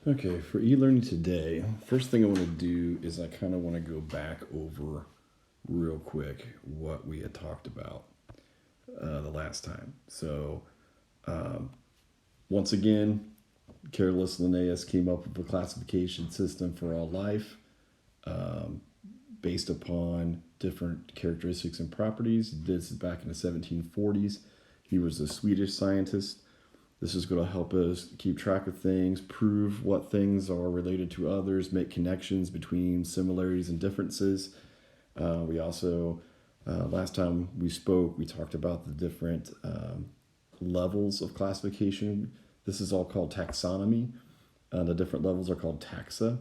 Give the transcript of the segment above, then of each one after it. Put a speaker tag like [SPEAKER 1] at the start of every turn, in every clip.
[SPEAKER 1] Okay, for e-learning today, first thing I want to do is I kind of want to go back over real quick what we had talked about the last time. So, um, once again, Carolus Linnaeus came up with a classification system for all life um, based upon different characteristics and properties. This is back in the 1740s. He was a Swedish scientist. This is going to help us keep track of things, prove what things are related to others, make connections between similarities and differences. We also, last time we spoke, we talked about the different levels of classification. This is all called taxonomy. The different levels are called taxa.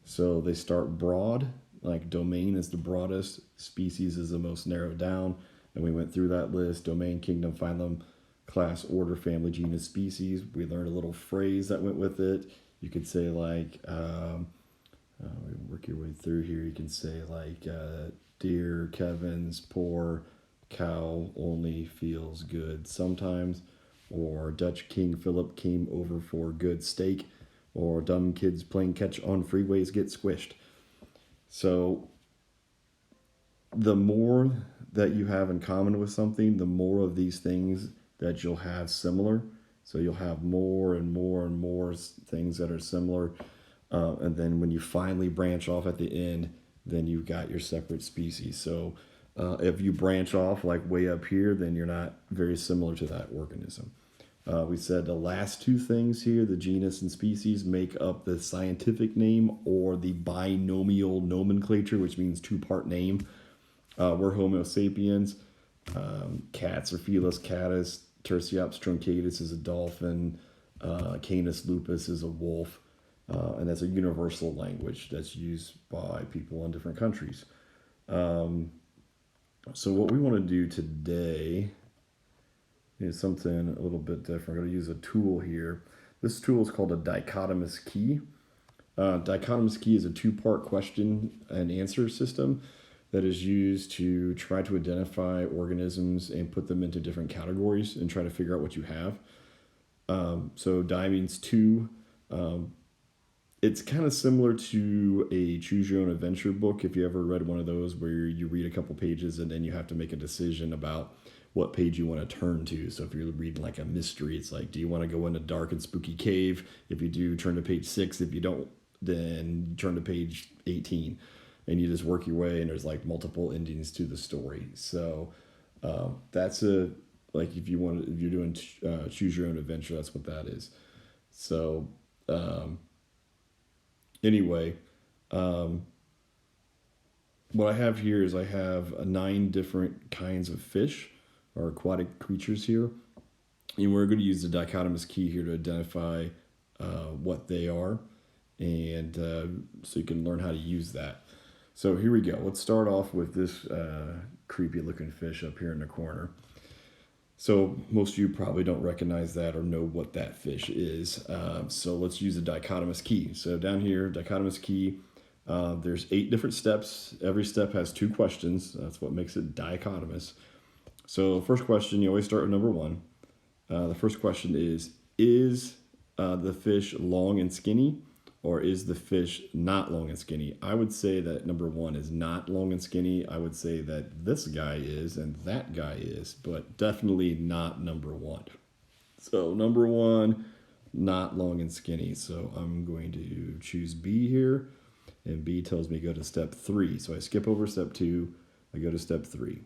[SPEAKER 1] So they start broad, like domain is the broadest, species is the most narrowed down. And we went through that list: domain, kingdom, phylum, class, order, family, genus, species. We learned a little phrase that went with it. You could say like, work your way through here. You can say like, dear Kevin's poor cow only feels good sometimes, or Dutch King Philip came over for good steak, or dumb kids playing catch on freeways get squished. So the more that you have in common with something, the more of these things that you'll have similar. So you'll have more and more and more things that are similar. And then when you finally branch off at the end, then you've got your separate species. So if you branch off like way up here, then you're not very similar to that organism. We said the last two things here, the genus and species, make up the scientific name or the binomial nomenclature, which means two-part name. We're Homo sapiens. Cats are Felis catus. Tursiops truncatus is a dolphin. Canis lupus is a wolf. And that's a universal language that's used by people in different countries. So what we want to do today is something a little bit different. I'm going to use a tool here. This tool is called a dichotomous key. Dichotomous key is a two-part question and answer system that is used to try to identify organisms and put them into different categories and try to figure out what you have. So di means two. It's kind of similar to a choose your own adventure book. If you ever read one of those where you read a couple pages and then you have to make a decision about what page you want to turn to. So if you're reading like a mystery, it's like, do you want to go in a dark and spooky cave? If you do, turn to page 6. If you don't, then turn to page 18. And you just work your way, and there's like multiple endings to the story. So that's like if you're doing choose your own adventure, that's what that is. So anyway, what I have here is I have 9 different kinds of fish or aquatic creatures here. And we're going to use the dichotomous key here to identify what they are. And so you can learn how to use that. So here we go. Let's start off with this creepy looking fish up here in the corner. So most of you probably don't recognize that or know what that fish is. So let's use the dichotomous key. So down here, dichotomous key, there's 8 different steps. Every step has 2 questions. That's what makes it dichotomous. So first question, you always start with number 1. The first question is the fish long and skinny, or is the fish not long and skinny? I would say that number 1 is not long and skinny. I would say that this guy is and that guy is, but definitely not number 1. So number 1, not long and skinny. So I'm going to choose B here, and B tells me go to step 3. So I skip over step 2, I go to step 3.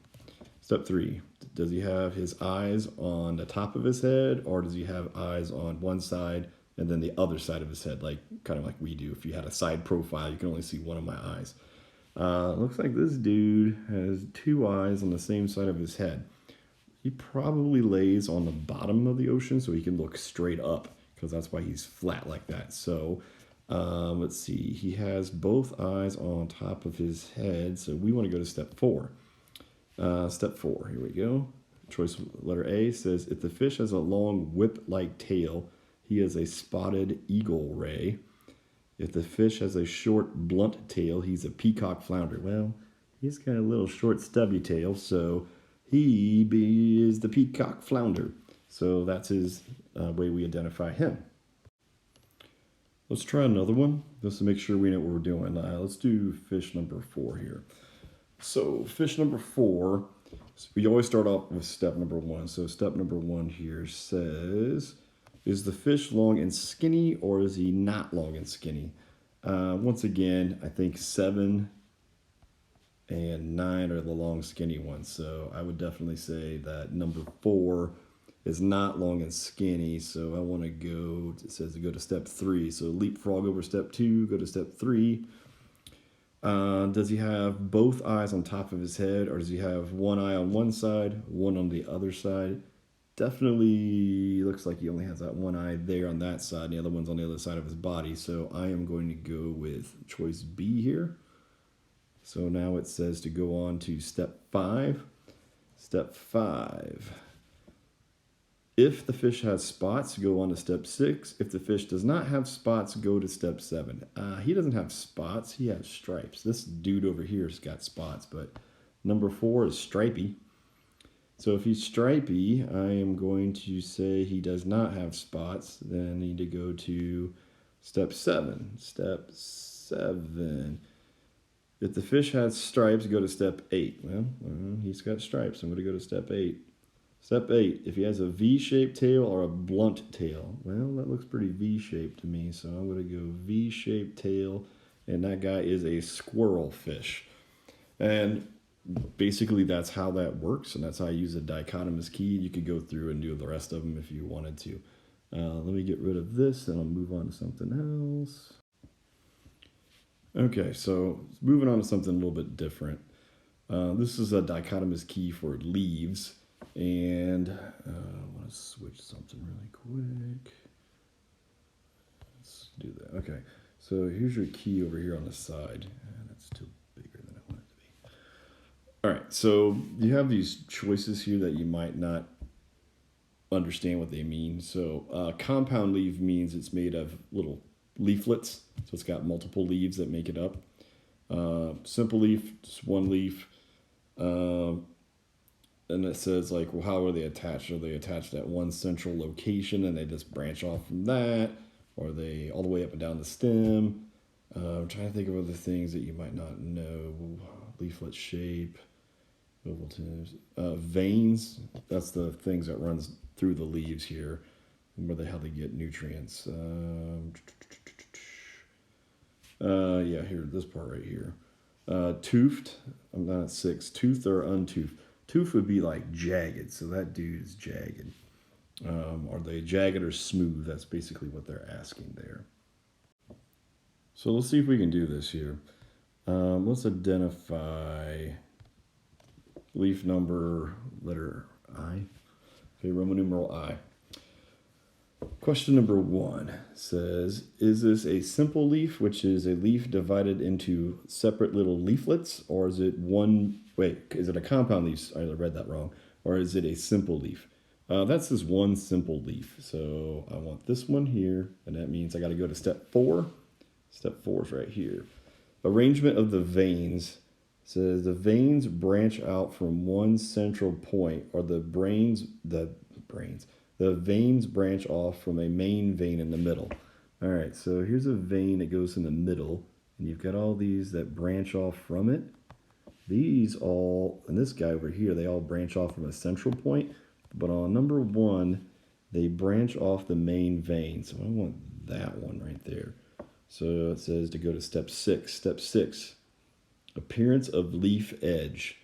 [SPEAKER 1] Step 3, does he have his eyes on the top of his head, or does he have eyes on one side and then the other side of his head, like kind of like we do? If you had a side profile, you can only see one of my eyes. Looks like this dude has 2 eyes on the same side of his head. He probably lays on the bottom of the ocean so he can look straight up, because that's why he's flat like that. So let's see, he has both eyes on top of his head, so we want to go to step 4. Step 4, here we go. Choice letter A says, if the fish has a long whip-like tail, he is a spotted eagle ray. If the fish has a short, blunt tail, he's a peacock flounder. Well, he's got a little short, stubby tail, so he is the peacock flounder. So that's his way we identify him. Let's try another one just to make sure we know what we're doing. Let's do fish number 4 here. So fish number 4, so we always start off with step number 1. So step number 1 here says, is the fish long and skinny or is he not long and skinny? Once again, I think 7 and 9 are the long skinny ones. So I would definitely say that number 4 is not long and skinny. So I want to go, it says to go to step 3. So leapfrog over step 2, go to step 3. Does he have both eyes on top of his head, or does he have one eye on one side, one on the other side? Definitely looks like he only has that one eye there on that side, and the other one's on the other side of his body. So I am going to go with choice B here. So now it says to go on to step 5. Step 5. If the fish has spots, go on to step 6. If the fish does not have spots, go to step 7. He doesn't have spots, he has stripes. This dude over here has got spots, but number 4 is stripy. So if he's stripy, I am going to say he does not have spots. Then I need to go to step 7. Step 7. If the fish has stripes, go to step 8. Well, he's got stripes. I'm going to go to step 8. Step 8, if he has a V-shaped tail or a blunt tail. Well, that looks pretty V-shaped to me, so I'm going to go V-shaped tail, and that guy is a squirrel fish. And basically that's how that works, and that's how I use a dichotomous key. You could go through and do the rest of them if you wanted to. Let me get rid of this, and I'll move on to something else. Okay, so moving on to something a little bit different. This is a dichotomous key for leaves. And I want to switch something really quick. Let's do that. Okay, so here's your key over here on the side. That's too bigger than I want it to be. All right, so you have these choices here that you might not understand what they mean. So compound leaf means it's made of little leaflets. So it's got multiple leaves that make it up. Simple leaf, just one leaf. And it says, like, well, how are they attached? Are they attached at one central location and they just branch off from that? Or are they all the way up and down the stem? I'm trying to think of other things that you might not know. Leaflet shape, oval tips, veins. That's the things that runs through the leaves here, how they get nutrients. Yeah, here, this part right here. Toothed, I'm not at 6. Toothed or untoothed? Tooth would be like jagged, so that dude is jagged. Are they jagged or smooth? That's basically what they're asking there. So let's see if we can do this here. Let's identify leaf number, letter I. Okay, Roman numeral I. Question number 1 says, is this a simple leaf, which is a leaf divided into separate little leaflets, or is it is it a compound leaf? I read that wrong. Or is it a simple leaf? That's this one simple leaf. So I want this one here, and that means I got to go to step 4. Step 4 is right here. Arrangement of the veins says the veins branch out from one central point, or the veins branch off from a main vein in the middle. All right, so here's a vein that goes in the middle, and you've got all these that branch off from it. These all, and this guy over here, they all branch off from a central point, but on number 1, they branch off the main vein. So I want that one right there. So it says to go to step 6. Step 6, appearance of leaf edge.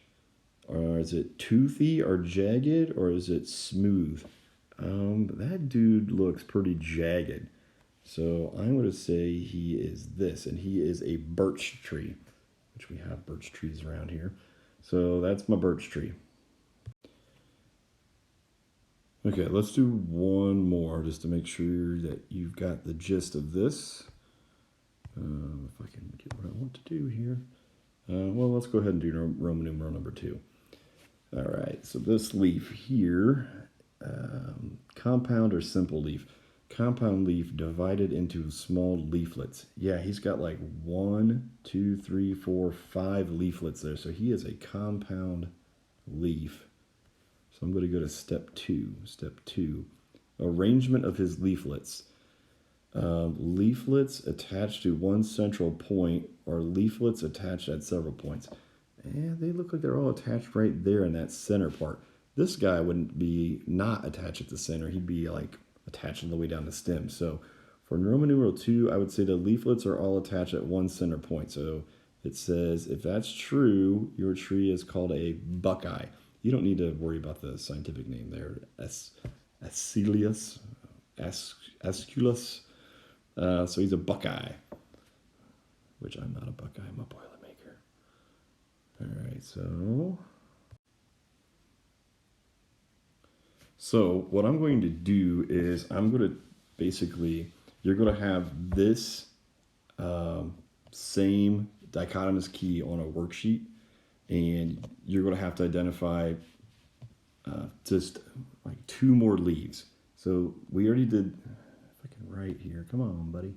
[SPEAKER 1] Or is it toothy or jagged, or is it smooth? That dude looks pretty jagged. So I'm going to say he is this, and he is a birch tree, which we have birch trees around here. So that's my birch tree. Okay, let's do one more just to make sure that you've got the gist of this. If I can get what I want to do here. Well, let's go ahead and do Roman numeral number 2. All right, so this leaf here, compound or simple leaf? Compound leaf divided into small leaflets. Yeah, he's got like 1, 2, 3, 4, 5 leaflets there. So he is a compound leaf. So I'm going to go to step 2. Step 2, arrangement of his leaflets. Leaflets attached to one central point or leaflets attached at several points. And they look like they're all attached right there in that center part. This guy wouldn't be not attached at the center. He'd be like attached all the way down the stem. So for Roman numeral 2, I would say the leaflets are all attached at one center point. So it says, if that's true, your tree is called a buckeye. You don't need to worry about the scientific name there. Asclepius, Asculus. So he's a buckeye, which I'm not a buckeye. I'm a Boilermaker. All right, so what I'm going to do is I'm going to basically, you're going to have this same dichotomous key on a worksheet, and you're going to have to identify just like 2 more leaves. So we already did, if I can write here, come on, buddy.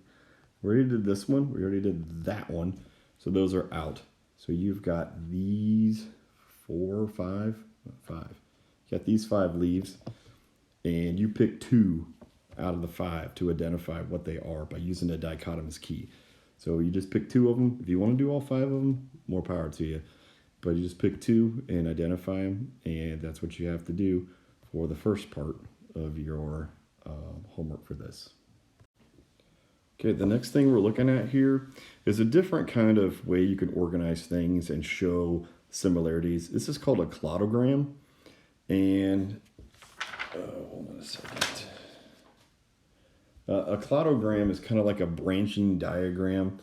[SPEAKER 1] We already did this one. We already did that one. So those are out. So you've got these 4, 5. You got these 5 leaves, and you pick 2 out of the 5 to identify what they are by using the dichotomous key. So you just pick 2 of them. If you want to do all 5 of them, more power to you. But you just pick 2 and identify them, and that's what you have to do for the first part of your homework for this. Okay, the next thing we're looking at here is a different kind of way you can organize things and show similarities. This is called a cladogram, and hold on a second. A cladogram is kind of like a branching diagram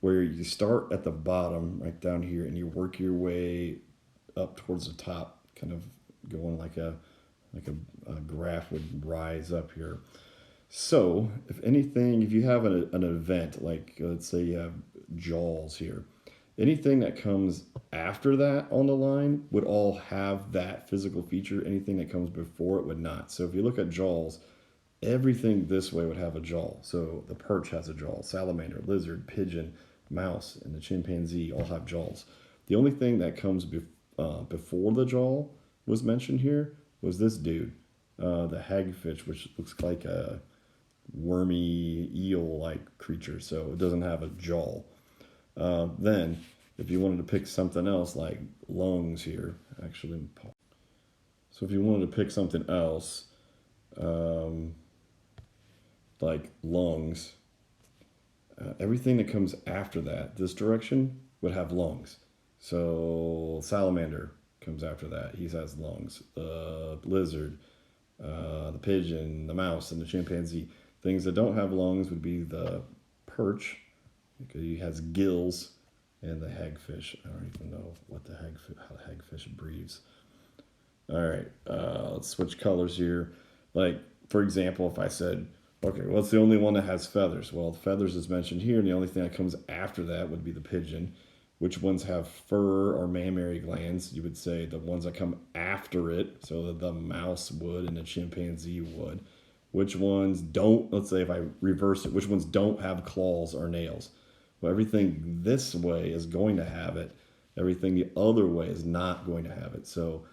[SPEAKER 1] where you start at the bottom right down here and you work your way up towards the top, kind of going like a graph would rise up here. So if anything, if you have an event, like let's say you have jaws here, anything that comes after that on the line would all have that physical feature. Anything that comes before it would not. So if you look at jaws, everything this way would have a jaw. So the perch has a jaw, salamander, lizard, pigeon, mouse, and the chimpanzee all have jaws. The only thing that comes before the jaw was mentioned here was this dude, the hagfish, which looks like a wormy eel-like creature, so it doesn't have a jaw. Then, if you wanted to pick something else like lungs here, actually, so if you wanted to pick something else, like lungs, everything that comes after that, this direction, would have lungs. So salamander comes after that. He has lungs. The lizard, the pigeon, the mouse, and the chimpanzee. Things that don't have lungs would be the perch, because he has gills, and the hagfish. I don't even know what how the hagfish breathes. All right, let's switch colors here. Like, for example, if I said, okay, what's the only one that has feathers? Well, the feathers is mentioned here, and the only thing that comes after that would be the pigeon. Which ones have fur or mammary glands? You would say the ones that come after it, so that the mouse would and the chimpanzee would. Which ones don't, let's say if I reverse it, which ones don't have claws or nails? Well, everything this way is going to have it. Everything the other way is not going to have it. So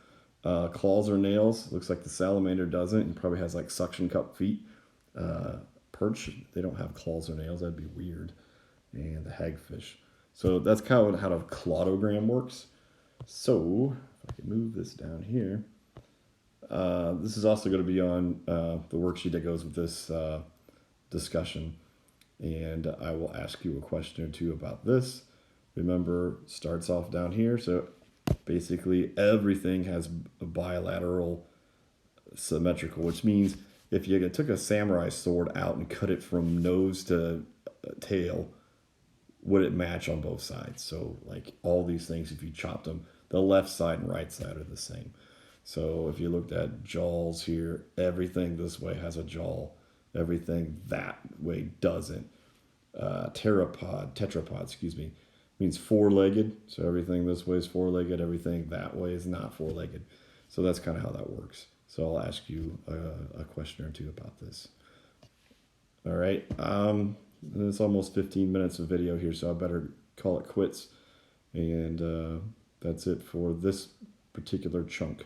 [SPEAKER 1] claws or nails, looks like the salamander doesn't. It probably has like suction cup feet. Perch, they don't have claws or nails. That'd be weird. And the hagfish. So that's kind of how the cladogram works. So if I can move this down here, this is also going to be on the worksheet that goes with this discussion. And I will ask you a question or 2 about this. Remember, starts off down here. So basically everything has a bilateral symmetrical, which means if you took a samurai sword out and cut it from nose to tail, would it match on both sides? So like all these things, if you chopped them, the left side and right side are the same. So if you looked at jaws here, everything this way has a jaw. Everything that way doesn't. Tetrapod, means 4-legged. So everything this way is 4-legged. Everything that way is not 4-legged. So that's kind of how that works. So I'll ask you a question or 2 about this. All right. It's almost 15 minutes of video here, so I better call it quits. And that's it for this particular chunk.